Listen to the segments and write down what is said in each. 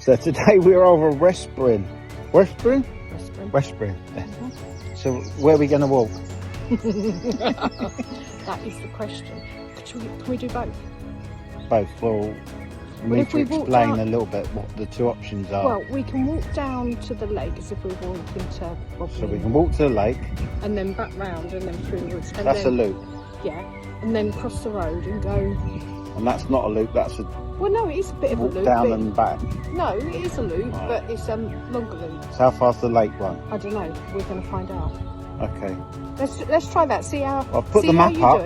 So today we're over Respryn. Respryn? Respryn. Respryn. So where are we going to walk? That is the question. Can we do both? Both. Well, we need to explain a little bit what the two options are. Well, we can walk down to the lake as if we were walking to Robin. So we can walk to the lake. And then back round and then through the woods. And that's then, a loop. Yeah. And then cross the road and go... And that's not a loop, that's a... Well, no, it is a bit of a loop. Down and back. No, it is a loop, right. But it's a longer loop. So how far's the lake run? I don't know. We're going to find out. Okay. Let's try that. See how. I'll put the map up.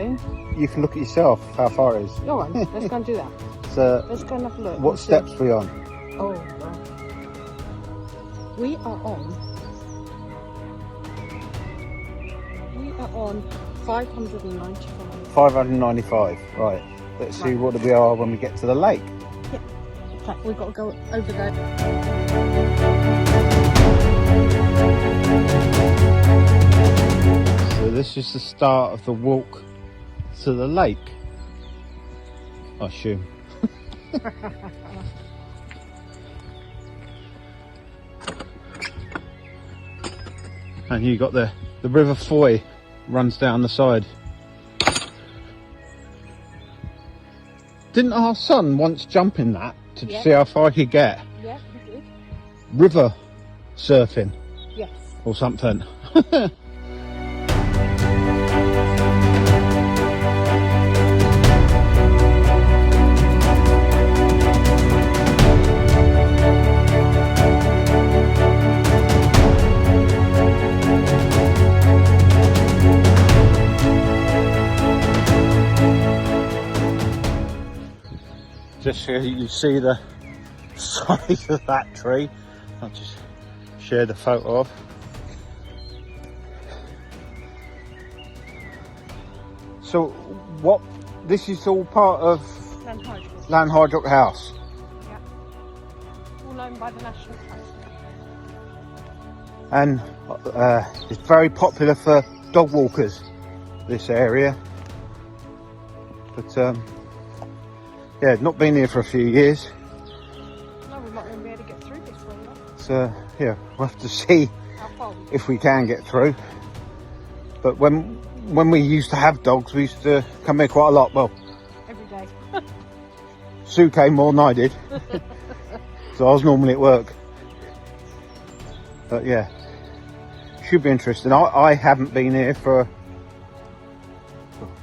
You can look at yourself how far it is. All right, let's go and do that. So let's go and have a look. What steps are we on? Oh, well. We are on 595. 595. Right. Let's see what we are when we get to the lake. Yeah. Okay, we've got to go over there. So this is the start of the walk to the lake, I assume. And you got the River Foy runs down the side. Didn't our son once jump in that to see how far he could get? Yeah, we did. River surfing? Yes. Or something. Just so you see the size of that tree, I'll just share the photo of. So what, this is all part of Lanhydrock House? Yeah. All owned by the National Trust. And it's very popular for dog walkers, this area. But yeah, not been here for a few years. No, we might even be able to get through this one. So yeah, we'll have to see if we can get through. But when we used to have dogs, we used to come here quite a lot. Well, every day. Sue came more than I did. So I was normally at work. But yeah, should be interesting. I haven't been here for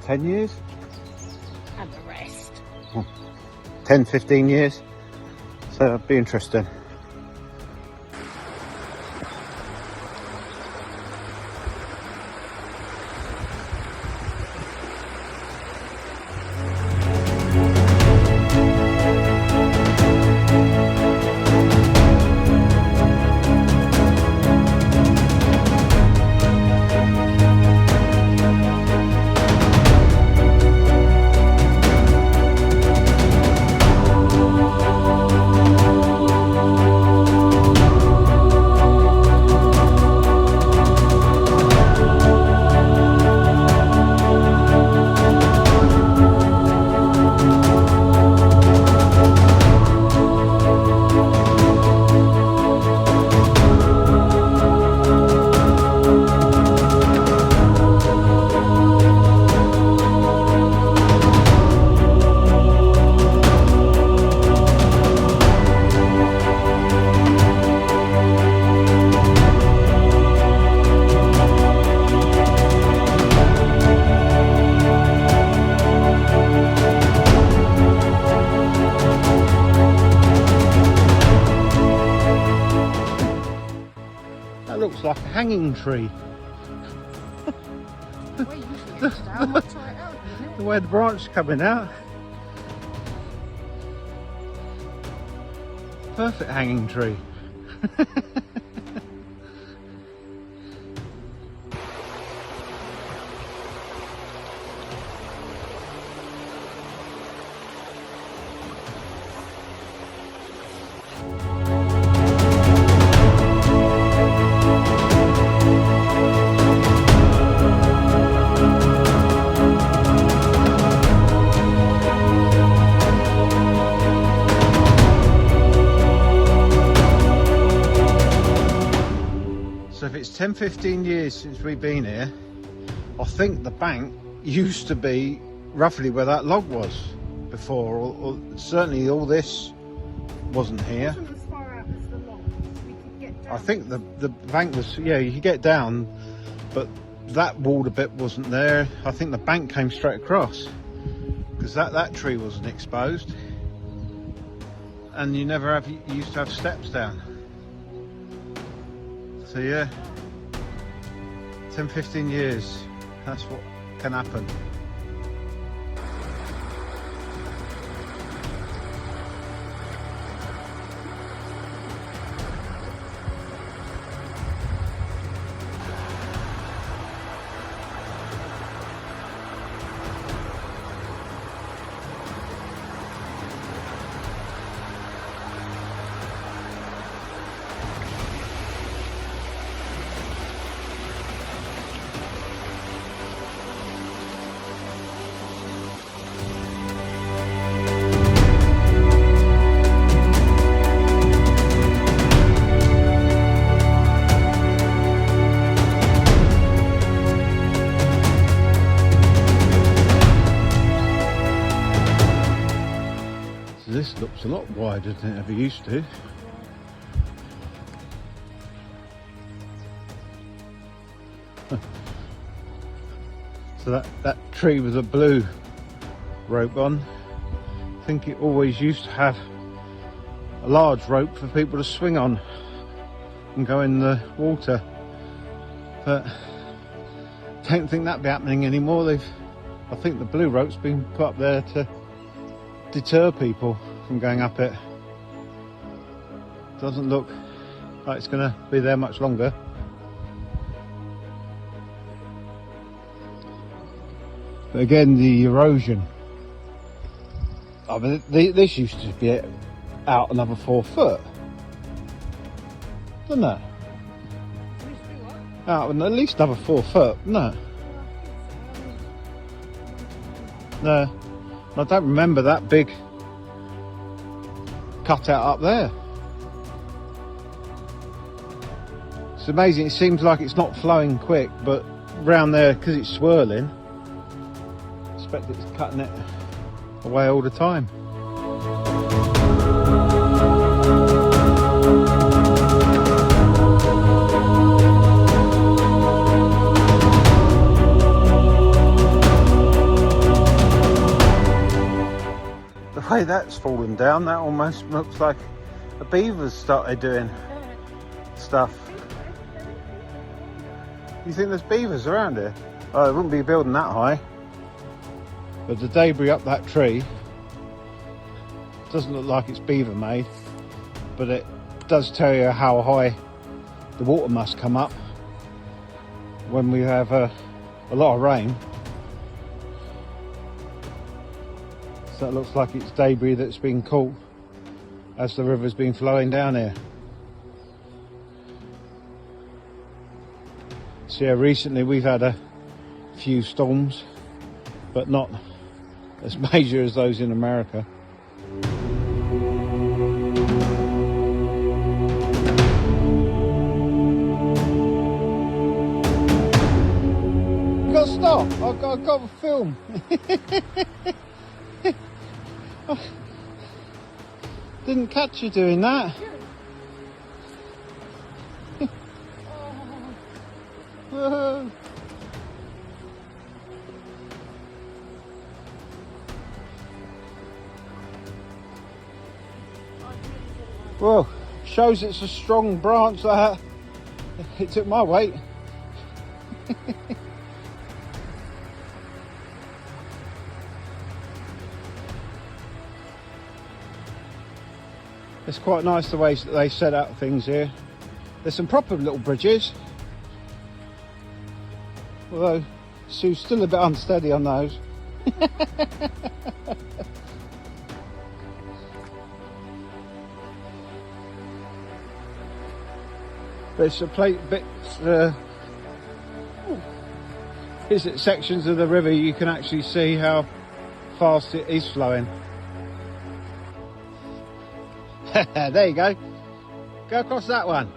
10 years. And the rest. 10, 15 years. So it'll be interesting. like a hanging tree. Where you usually it's down, I'll try it out, isn't The it? way the branch is coming out. Perfect hanging tree. So if it's 10-15 years since we've been here, I think the bank used to be roughly where that log was before, or certainly all this wasn't here. It wasn't as far out as the log, so we could get down. I think the bank was, yeah, you could get down, but that water bit wasn't there. I think the bank came straight across, because that tree wasn't exposed, and you used to have steps down. So yeah, 10-15 years, that's what can happen. This looks a lot wider than it ever used to. So that tree with a blue rope on, I think it always used to have a large rope for people to swing on and go in the water, but I don't think that'd be happening anymore. I think the blue rope's been put up there to deter people from going up it. Doesn't look like it's going to be there much longer. But again, the erosion. I mean, this used to be out another 4 foot, didn't it? Out at least another 4 foot, no? No. I don't remember that big cutout up there. It's amazing, it seems like it's not flowing quick, but round there, because it's swirling, I expect it's cutting it away all the time. The way that's fallen down, that almost looks like a beaver's started doing stuff. You think there's beavers around here? Oh, it wouldn't be a building that high. But the debris up that tree doesn't look like it's beaver made, but it does tell you how high the water must come up when we have a lot of rain. So it looks like it's debris that's been caught as the river's been flowing down here. So yeah, recently we've had a few storms, but not as major as those in America. You've got to stop, I've got to film. Didn't catch you doing that. Well, shows it's a strong branch that. It took my weight. It's quite nice the way that they set out things here. There's some proper little bridges, although Sue's still a bit unsteady on those. There's a visit sections of the river you can actually see how fast it is flowing. There you go. Go across that one.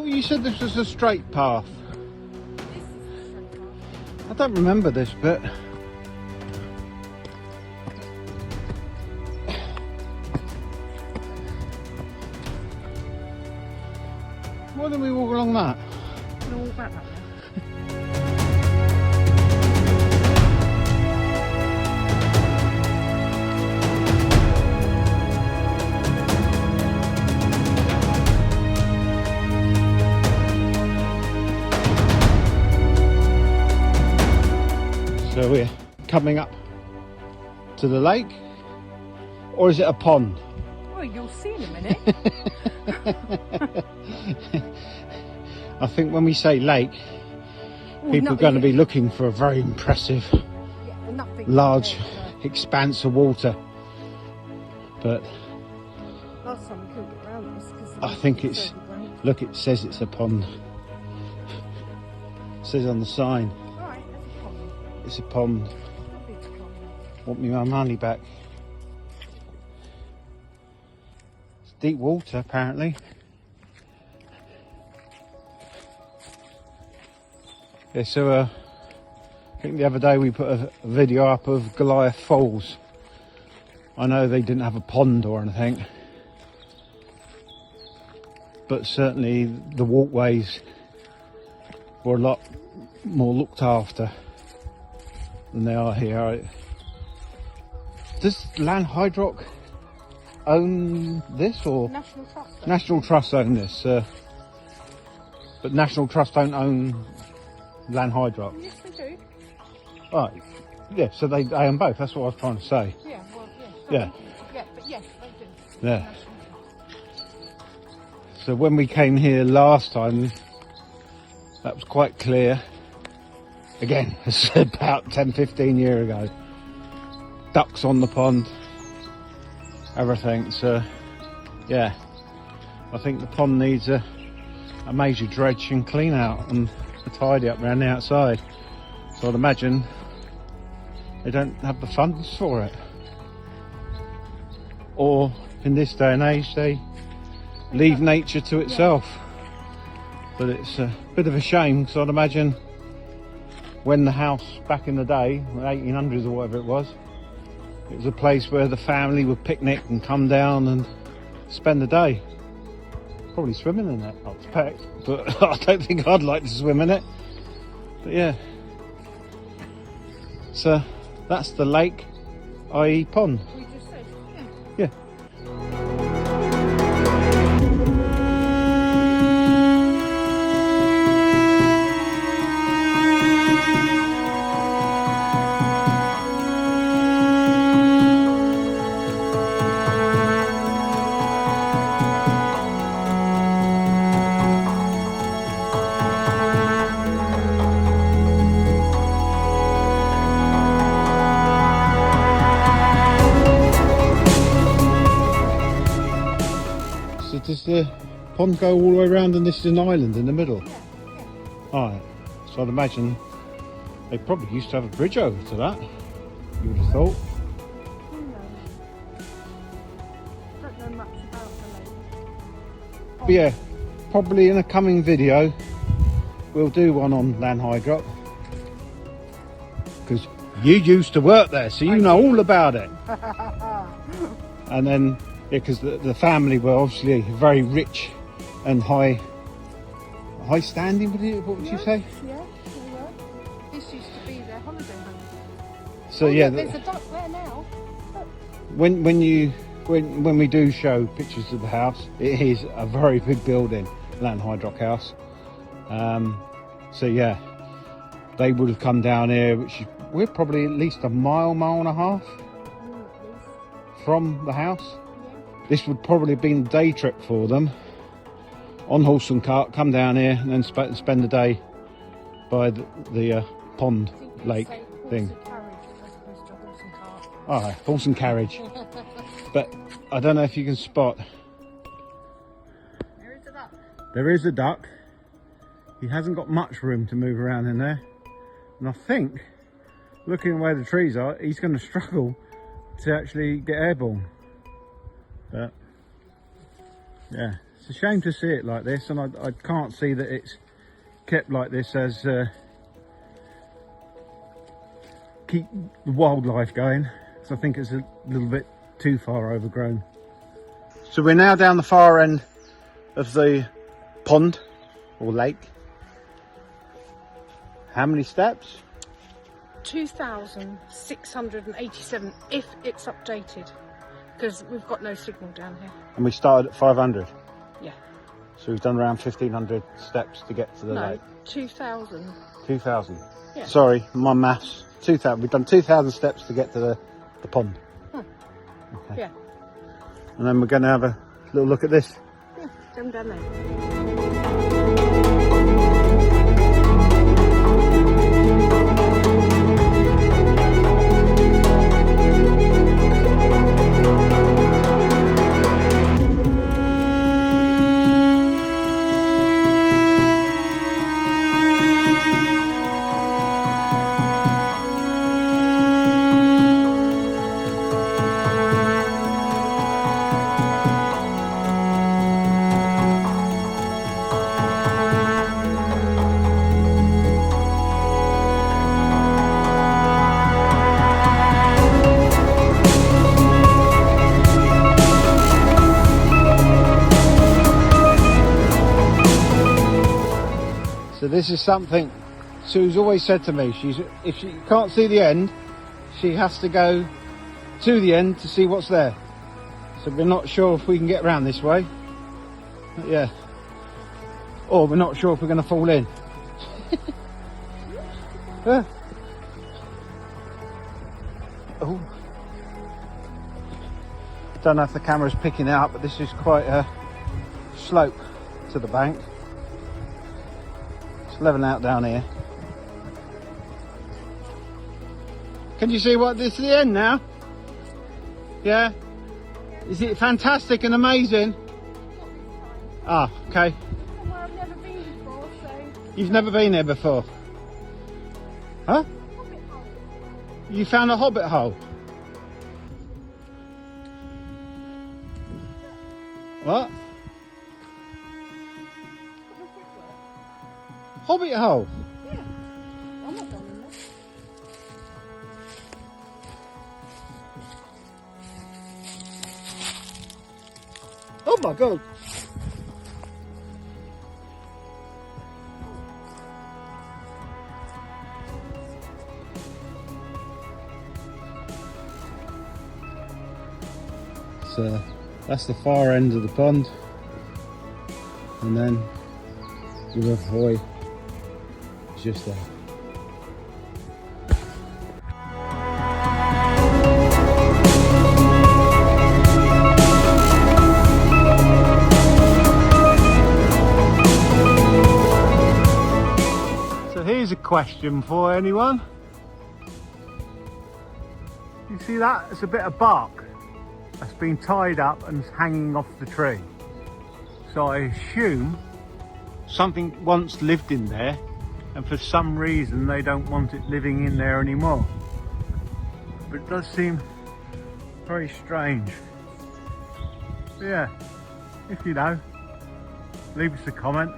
You said this was a straight path. I don't remember this bit. Why don't we walk along that? We'll walk back that way. So we're coming up to the lake, or is it a pond? Well, you'll see in a minute. I think when we say lake, people are going to be looking for a very impressive, large expanse of water. But last time we couldn't get around this because I think it's, look, it says it's a pond. It says on the sign. It's a pond. Want me my money back. It's deep water apparently. Yeah, so I think the other day we put a video up of Goliath Falls. I know they didn't have a pond or anything, but certainly the walkways were a lot more looked after than they are here. Does Lanhydrock own this, or National Trust? National Trust own this? But National Trust don't own Lanhydrock. Yes, they do. Right. Yeah. So they own both. That's what I was trying to say. Yeah. Well, Yeah. Yeah, but yes, they do. Yeah. So when we came here last time, that was quite clear. Again, it's about 10-15 years ago. Ducks on the pond, everything. So, yeah, I think the pond needs a major dredge and clean out and a tidy up around the outside. So I'd imagine they don't have the funds for it. Or in this day and age, they leave nature to itself. But it's a bit of a shame, because I'd imagine when the house back in the day, the 1800s or whatever it was a place where the family would picnic and come down and spend the day. Probably swimming in it, I expect, but I don't think I'd like to swim in it. But yeah, so that's the lake, i.e. pond. We just said, Yeah. So does the pond go all the way around and this is an island in the middle? Alright, so I'd imagine they probably used to have a bridge over to that, you would have thought. don't know much about the lake. But yeah, probably in a coming video we'll do one on Lanhydrock. because you used to work there, so you know all about it. And then, yeah, because the family were obviously very rich and high standing. What would you say? Yeah, they were. This used to be their holiday home. So Oh, yeah, there's a duck there now. when we do show pictures of the house, it is a very big building, Lanhydrock house. So yeah, they would have come down here, which we're probably at least a mile and a half from the house. Yeah. This would probably have been a day trip for them, on horse and cart, come down here and then spend the day by the pond lake thing. Oh, horse and carriage. But I don't know if you can spot. There is a duck. There is a duck. He hasn't got much room to move around in there. And I think, looking where the trees are, he's going to struggle to actually get airborne. But yeah, it's a shame to see it like this, and I can't see that it's kept like this as keep the wildlife going. So I think it's a little bit too far overgrown. So we're now down the far end of the pond or lake. How many steps? 2,687 if it's updated, because we've got no signal down here. And we started at 500. Yeah. So we've done around 1,500 steps to get to the lake. 2,000. 2,000. Yeah. Sorry, my maths. 2,000. We've done 2,000 steps to get to the pond. Huh. Okay. Yeah. And then we're going to have a little look at this. Yeah, come down there. So this is something Sue's always said to me. If she can't see the end, she has to go to the end to see what's there. So we're not sure if we can get around this way. But yeah. Or we're not sure if we're going to fall in. Yeah. Oh. Don't know if the camera's picking it up, but this is quite a slope to the bank. Level out down here. Can you see what this is the end now? Yeah? Is it fantastic and amazing? Ah, okay. Well, I've never been before, so... You've never been here before? Huh? Hobbit hole. You found a hobbit hole? What? Hobbit hole? Yeah. I'm not going in there. Oh my god. So that's the far end of the pond, and then the River Hoy is just there. So here's a question for anyone. You see that? It's a bit of bark that's been tied up and is hanging off the tree. So I assume something once lived in there, and for some reason they don't want it living in there anymore. But it does seem very strange. But yeah, if you know, leave us a comment.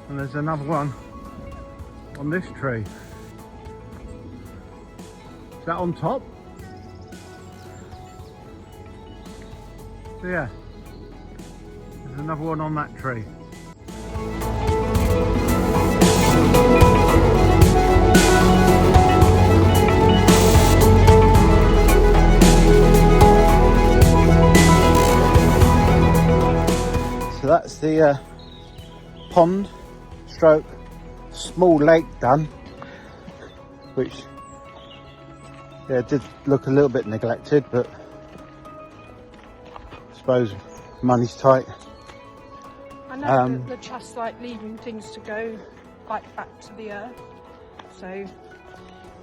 And there's another one on this tree. Is that on top? So yeah, there's another one on that tree. So that's the pond stroke small lake done, which yeah did look a little bit neglected, but I suppose money's tight. I know that the trust like leaving things to go like back to the earth, so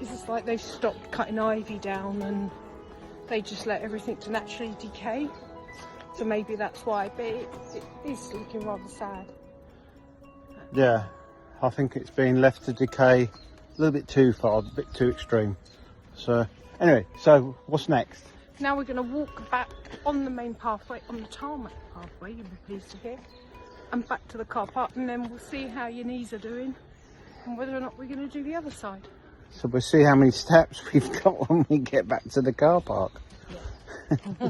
it's just like they've stopped cutting ivy down and they just let everything to naturally decay. So maybe that's why, but it is looking rather sad. Yeah, I think it's been left to decay a little bit too far, a bit too extreme. So anyway, so what's next? Now we're going to walk back on the main pathway, on the tarmac pathway, you'll be pleased to hear, and back to the car park, and then we'll see how your knees are doing and whether or not we're going to do the other side. So we'll see how many steps we've got when we get back to the car park. Yeah.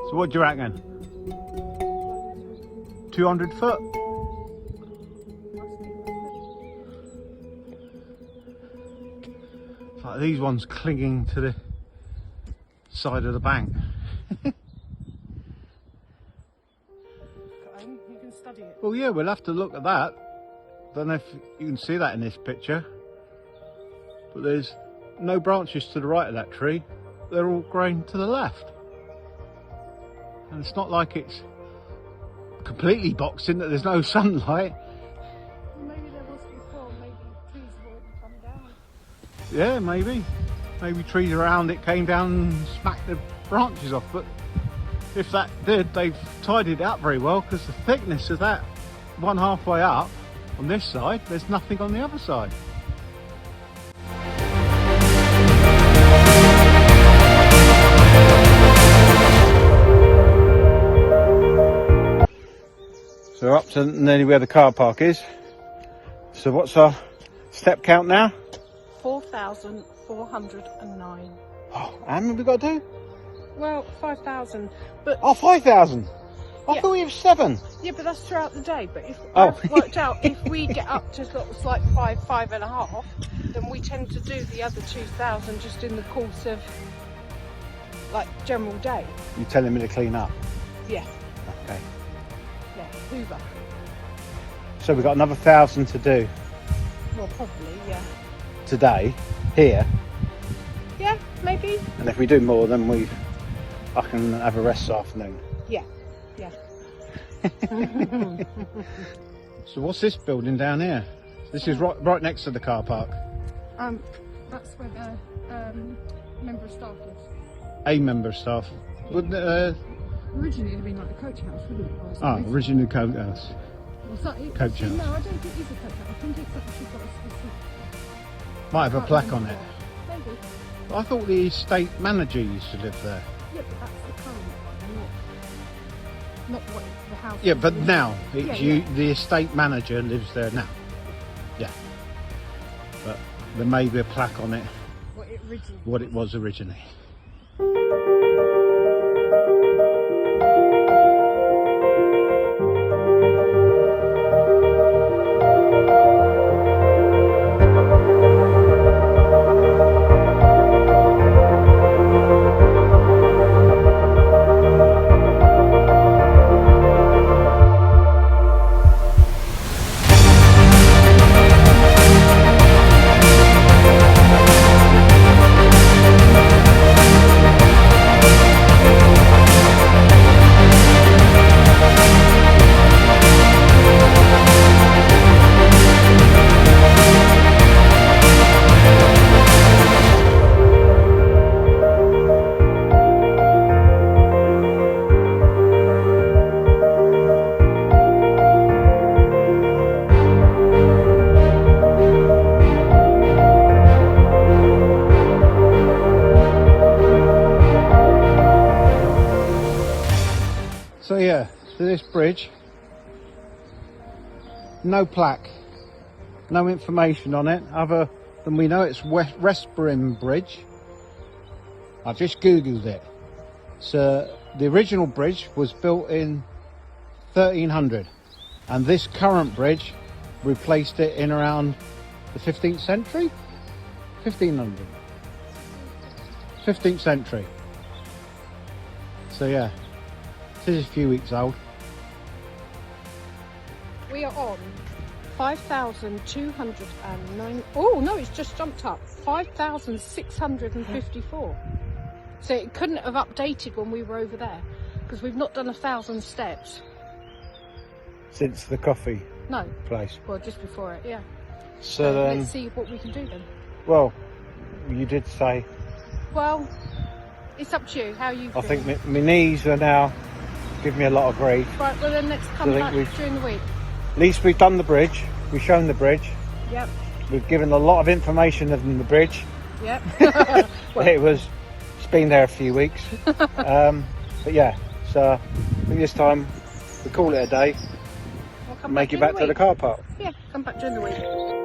So what do you reckon? 200 foot? It's like these ones clinging to the side of the bank. You can study it. Well, yeah, we'll have to look at that. Don't know if you can see that in this picture, but there's no branches to the right of that tree. They're all growing to the left. And it's not like it's completely boxed in, that there's no sunlight. Maybe there was before, maybe trees have already come down. Yeah, maybe. Maybe trees around it came down and smacked the branches off, but if that did, they've tidied it up very well, because the thickness of that one halfway up on this side, there's nothing on the other side. So we're up to nearly where the car park is. So what's our step count now? 4,409. Oh, how many have we got to do? Well, 5,000, but Oh, 5,000. I Yeah. thought we had 7. yeah, but that's throughout the day. But if Oh. I've worked out, if we get up to sort of like 5.5, then we tend to do the other 2,000 just in the course of like general day. You're telling me to clean up? Yeah, Okay. yeah, Hoover. So we've got another 1,000 to do Well, probably, yeah. today, here. Yeah, maybe. And if we do more, then I can have a rest this afternoon. Yeah, yeah. So what's this building down here? This is right next to the car park. That's where the member of staff lives. A member of staff. Wouldn't it, Originally, it'd been like the coach house, wouldn't it? originally coach house. Coach house. No, I don't think it is a coach house. I think it's actually got a specific. Might have a plaque on it. Maybe. I thought the estate manager used to live there. Yeah, but that's the current one, not what the house. Yeah, is. but now it's Yeah, yeah. the estate manager lives there now. Yeah, but there may be a plaque on it, what it was originally. this bridge, no plaque, no information on it other than we know it's Respryn Bridge. I've just googled it. So the original bridge was built in 1300 and this current bridge replaced it in around the 15th century? 1500. 15th century. So yeah, this is a few weeks old. We are on 5,209. Oh no, it's just jumped up. 5,654. So it couldn't have updated when we were over there because we've not done 1,000 steps. Since the coffee place? Well, just before it, yeah. So then, let's see what we can do then. Well, you did say... Well, it's up to you, how you feel. I think my knees are now giving me a lot of grief. Right, well then let's come back during the week. At least we've done the bridge, we've shown the bridge. Yep. We've given a lot of information of the bridge. Yep. It's been there a few weeks. But yeah, so I think this time we call it a day. We'll come make it back to the car park. Yeah, come back during the week.